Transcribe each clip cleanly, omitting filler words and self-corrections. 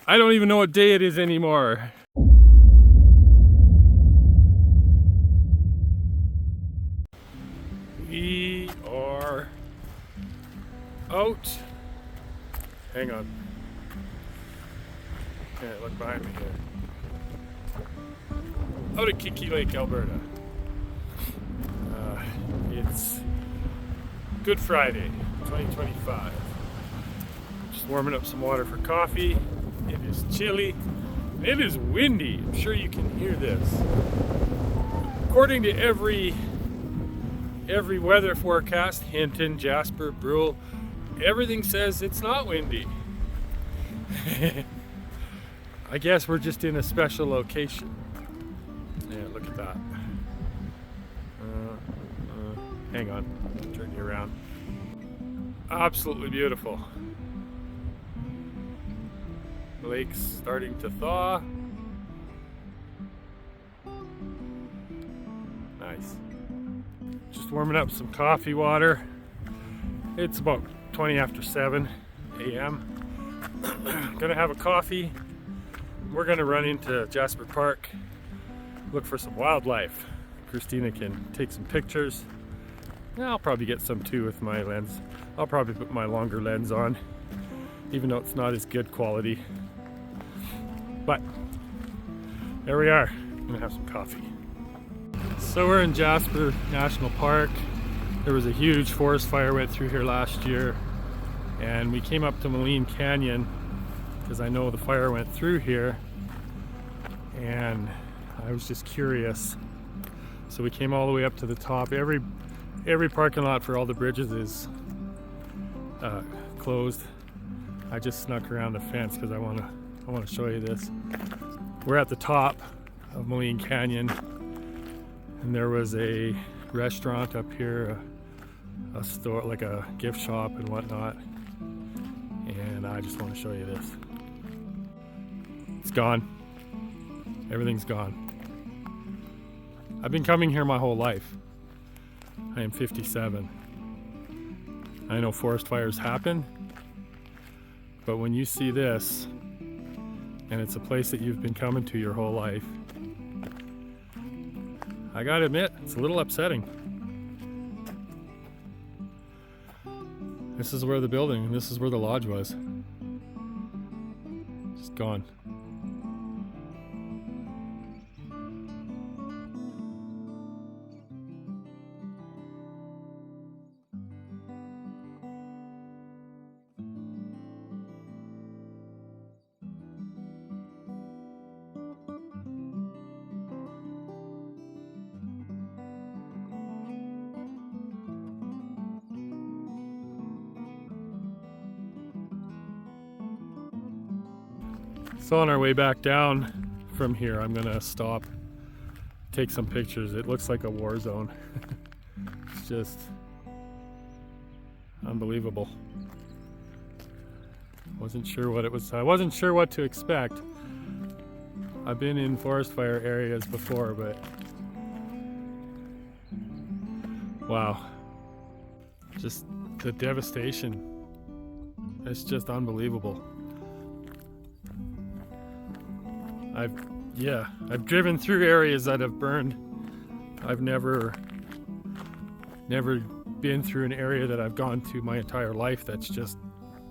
I don't even know what day it is anymore. We are out. Hang on. Can't look behind me here. Out at Kinky Lake, Alberta. It's Good Friday, 2025. Just warming up some water for coffee. It is chilly. It is windy. I'm sure you can hear this. According to every weather forecast, Hinton, Jasper, Brule, everything says it's not windy. I guess we're just in a special location. Yeah, look at that. Hang on, turn you around. Absolutely beautiful. The lake's starting to thaw. Nice. Just warming up some coffee water. It's about 20 after 7 a.m. Gonna have a coffee. We're gonna run into Jasper Park, look for some wildlife. Christina can take some pictures. I'll probably get some too with my lens. I'll probably put my longer lens on, even though it's not as good quality. But there we are. I'm gonna have some coffee. So we're in Jasper National Park. There was a huge forest fire went through here last year, and we came up to Maligne Canyon because I know the fire went through here, and I was just curious. So we came all the way up to the top. Every parking lot for all the bridges is closed. I just snuck around the fence because I want to show you this. We're at the top of Maligne Canyon, and there was a restaurant up here, a store, like a gift shop and whatnot. And I just want to show you this. It's gone. Everything's gone. I've been coming here my whole life. I am 57. I know forest fires happen, but when you see this, and it's a place that you've been coming to your whole life, I gotta admit, it's a little upsetting. This is where the building, and this is where the lodge was. Just gone. So on our way back down from here, I'm gonna stop, take some pictures. It looks like a war zone. It's just unbelievable. Wasn't sure what it was. I wasn't sure what to expect. I've been in forest fire areas before, but wow, just the devastation. It's just unbelievable. I've driven through areas that have burned. I've never been through an area that I've gone to my entire life that's just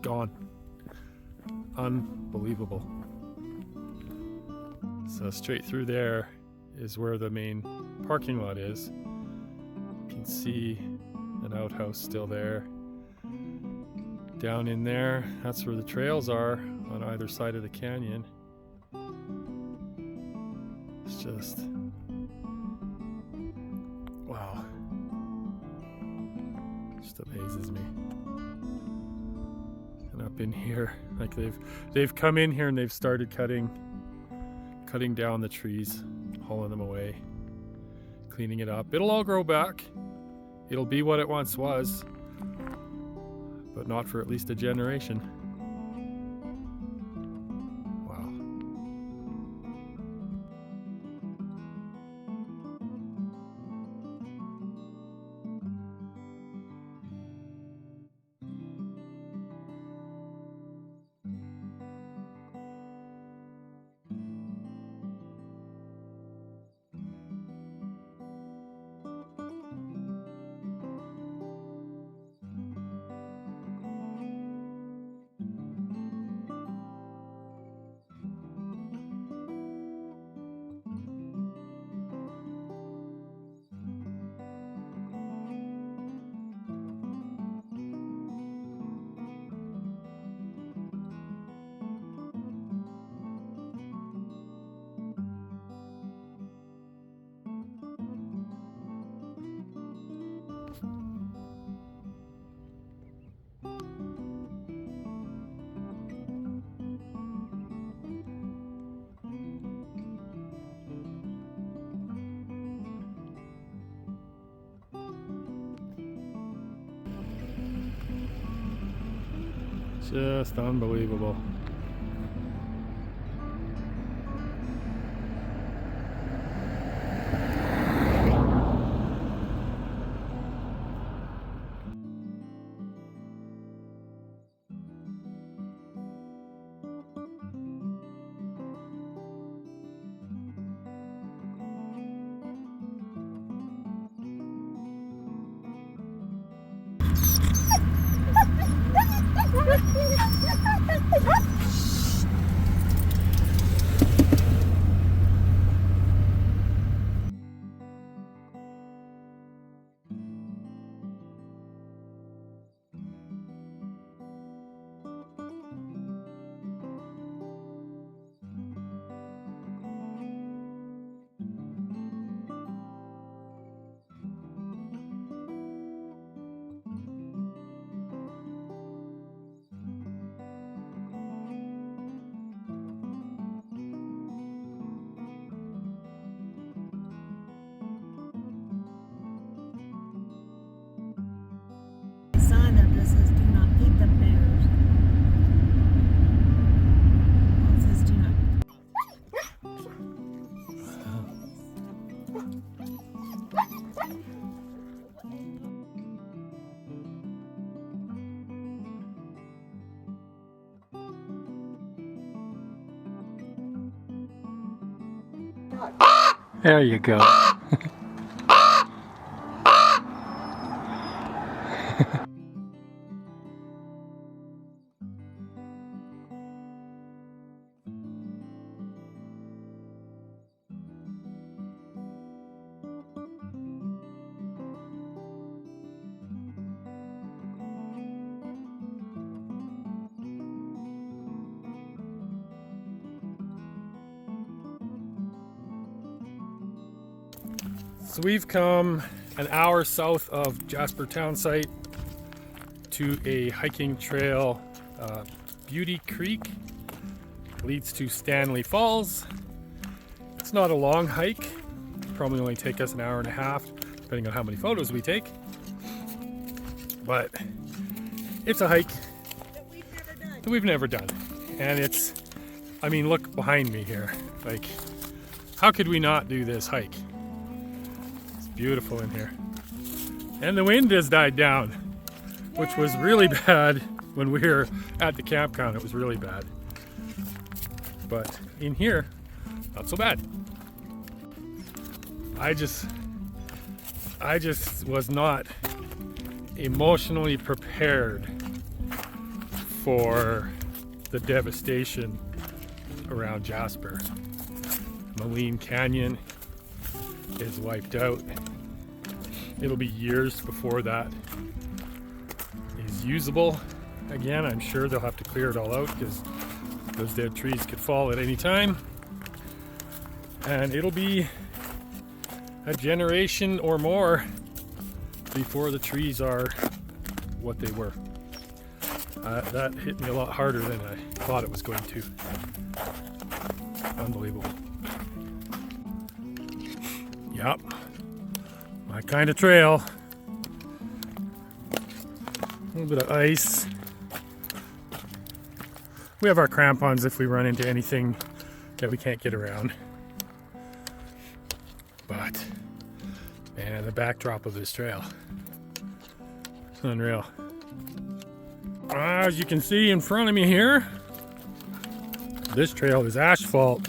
gone. Unbelievable. So straight through there is where the main parking lot is. You can see an outhouse still there. Down in there, that's where the trails are on either side of the canyon. It's just, wow, just amazes me. And up in here, like they've come in here and they've started cutting down the trees, hauling them away, cleaning it up. It'll all grow back. It'll be what it once was, but not for at least a generation. Just unbelievable. Sign up that says do not feed the bears. It says do not. There you go. So we've come an hour south of Jasper town site to a hiking trail, Beauty Creek, leads to Stanley Falls. It's not a long hike, probably only take us an hour and a half, depending on how many photos we take. But it's a hike that we've never done. And it's, I mean, look behind me here. Like, how could we not do this hike? Beautiful in here. And the wind has died down, which was really bad when we were at the campground. It was really bad. But in here, not so bad. I just was not emotionally prepared for the devastation around Jasper. Maligne Canyon is wiped out. It'll be years before that is usable again. I'm sure they'll have to clear it all out because those dead trees could fall at any time. And it'll be a generation or more before the trees are what they were. That hit me a lot harder than I thought it was going to. Unbelievable. Yep, my kind of trail. A little bit of ice. We have our crampons if we run into anything that we can't get around. But, man, the backdrop of this trail, it's unreal. As you can see in front of me here, this trail is asphalt.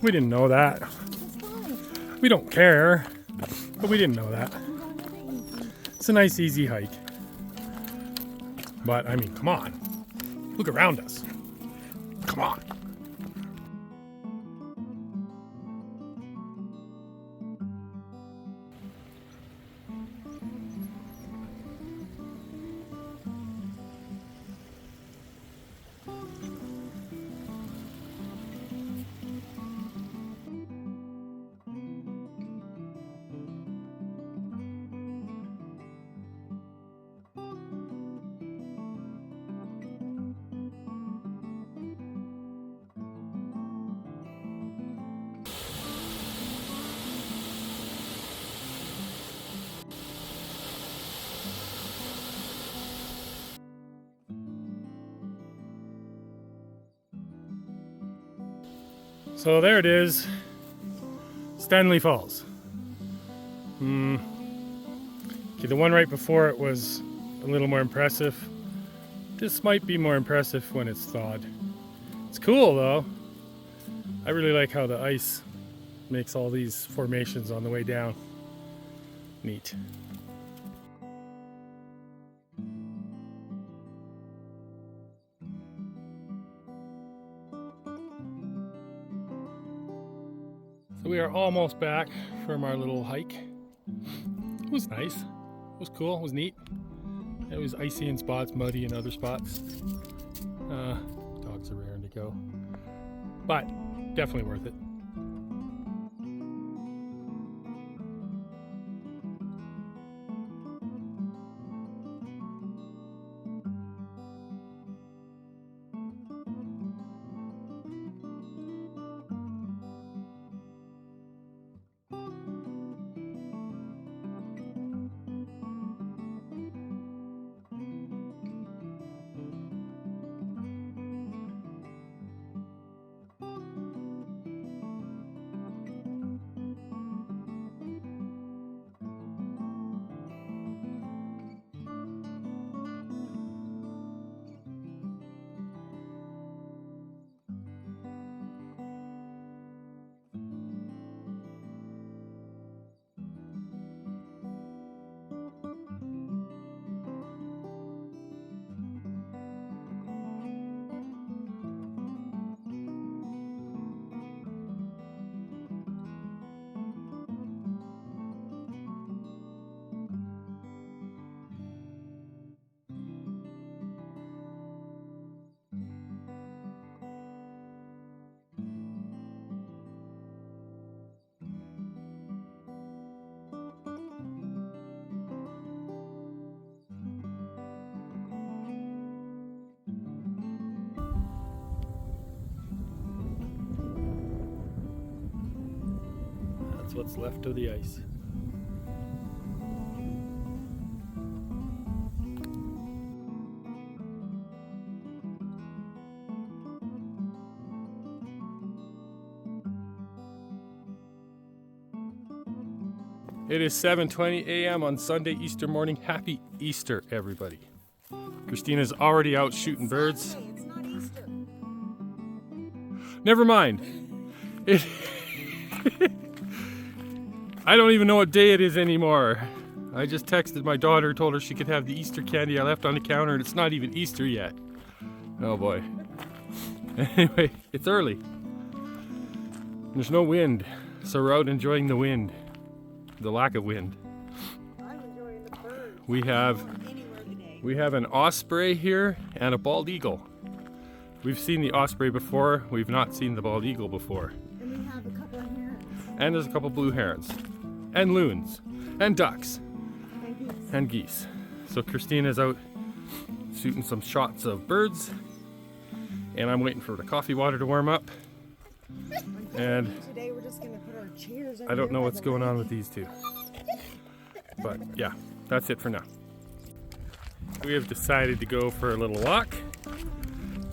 We didn't know that. We don't care, but we didn't know that. It's a nice, easy hike. But, I mean, come on. Look around us. Come on. So there it is, Stanley Falls. Okay, the one right before it was a little more impressive. This might be more impressive when it's thawed. It's cool though. I really like how the ice makes all these formations on the way down. Neat. So we are almost back from our little hike. It was nice. It was cool. It was neat. It was icy in spots, muddy in other spots. Dogs are raring to go. But definitely worth it. That's what's left of the ice. It is 7:20 a.m. on Sunday, Easter morning. Happy Easter, everybody. Christina's already out shooting birds. Hey, it's not Easter. Never mind. It I don't even know what day it is anymore. I just texted my daughter, told her she could have the Easter candy I left on the counter, and it's not even Easter yet. Oh boy. Anyway, it's early. There's no wind, so we're out enjoying the wind. The lack of wind. I'm enjoying the birds. We have Anywhere today. We have an osprey here and a bald eagle. We've seen the osprey before, we've not seen the bald eagle before. And we have a couple of herons. And there's a couple blue herons, and loons, and ducks, And geese. and geese. So Christina's out shooting some shots of birds, and I'm waiting for the coffee water to warm up. And Today we're just going to put our chairs over I don't there know by what's the going on lake. with these two. But yeah, that's it for now. We have decided to go for a little walk.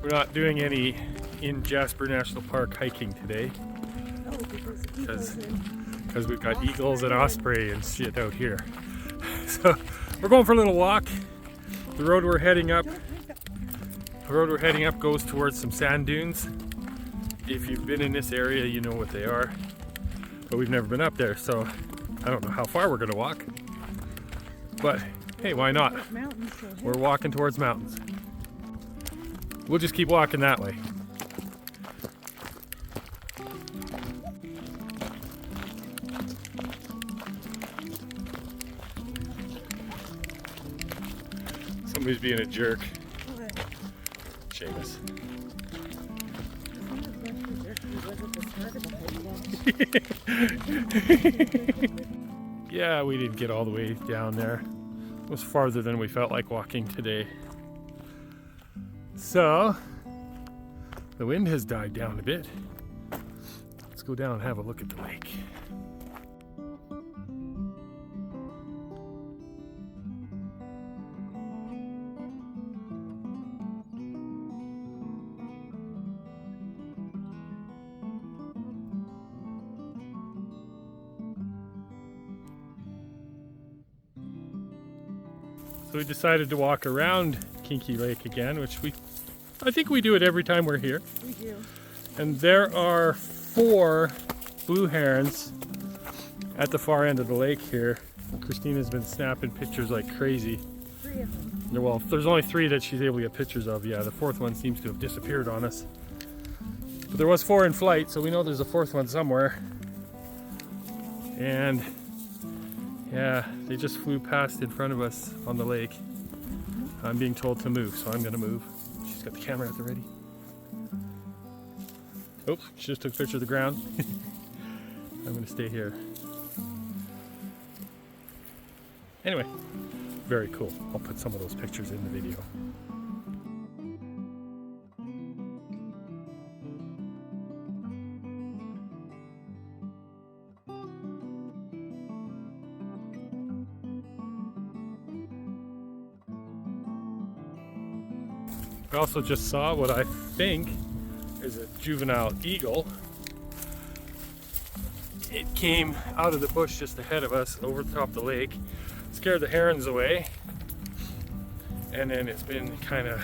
We're not doing any in Jasper National Park hiking today Oh, because because we've got eagles and osprey and shit out here. So we're going for a little walk. The road we're heading up goes towards some sand dunes. If you've been in this area, you know what they are. But we've never been up there, so I don't know how far we're gonna walk. But hey, why not? mountains, so We're walking towards mountains. We'll just keep walking that way. Somebody's being a jerk. Seamus. Yeah, we didn't get all the way down there. It was farther than we felt like walking today. So, the wind has died down a bit. Let's go down and have a look at the lake. So we decided to walk around Kinky Lake again, which I think we do it every time we're here. We do. And there are 4 blue herons at the far end of the lake here. Christina's been snapping pictures like crazy. 3 of them. Well, there's only 3 that she's able to get pictures of. Yeah, the 4th one seems to have disappeared on us. But there was 4 in flight, so we know there's a 4th one somewhere. And yeah, they just flew past in front of us on the lake. I'm being told to move, so I'm gonna move. She's got the camera at the ready. Oops, she just took a picture of the ground. I'm gonna stay here. Anyway, very cool. I'll put some of those pictures in the video. I also just saw what I think is a juvenile eagle. It came out of the bush just ahead of us over the top of the lake, scared the herons away, and then it's been kind of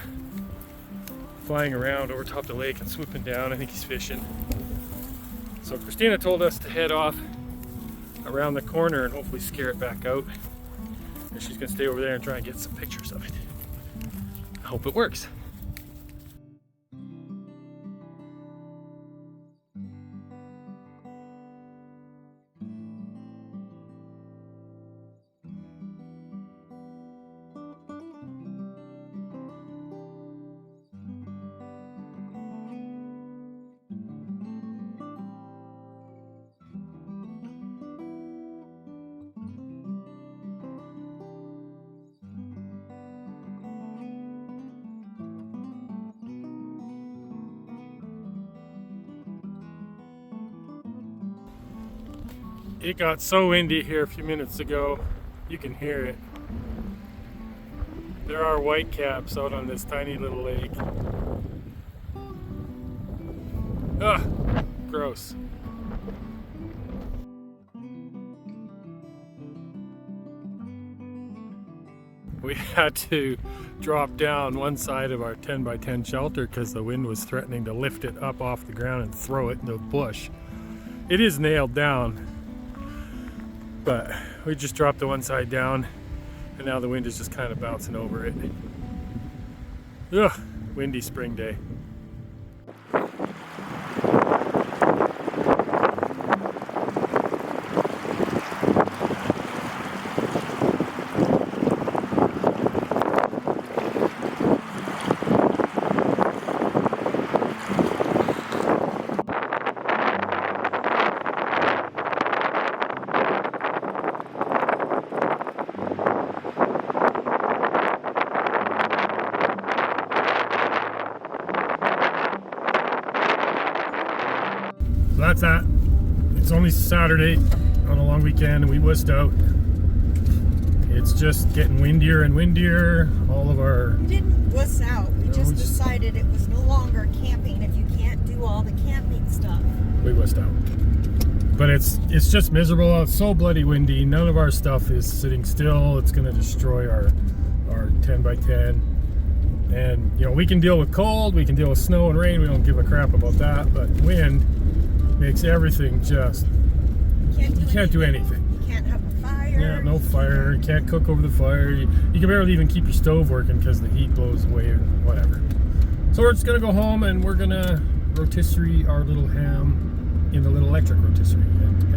flying around over top of the lake and swooping down. I think he's fishing. So Christina told us to head off around the corner and hopefully scare it back out. And she's gonna stay over there and try and get some pictures of it. I hope it works. It got so windy here a few minutes ago, you can hear it. There are whitecaps out on this tiny little lake. Ugh, gross. We had to drop down one side of our 10 by 10 shelter because the wind was threatening to lift it up off the ground and throw it into the bush. It is nailed down, but we just dropped the one side down and now the wind is just kind of bouncing over it. Ugh, windy spring day. That's that. It's only Saturday on a long weekend and we wussed out. It's just getting windier and windier. All of our... We didn't wuss out. We just decided it was no longer camping if you can't do all the camping stuff. We wussed out. But it's just miserable. It's so bloody windy. None of our stuff is sitting still. It's going to destroy our 10 by 10. And, you know, we can deal with cold. We can deal with snow and rain. We don't give a crap about that. But wind makes everything just, you can't do anything. You can't have a fire. Yeah, no fire. You can't cook over the fire. You can barely even keep your stove working because the heat blows away and whatever. So we're just going to go home and we're going to rotisserie our little ham in the little electric rotisserie. And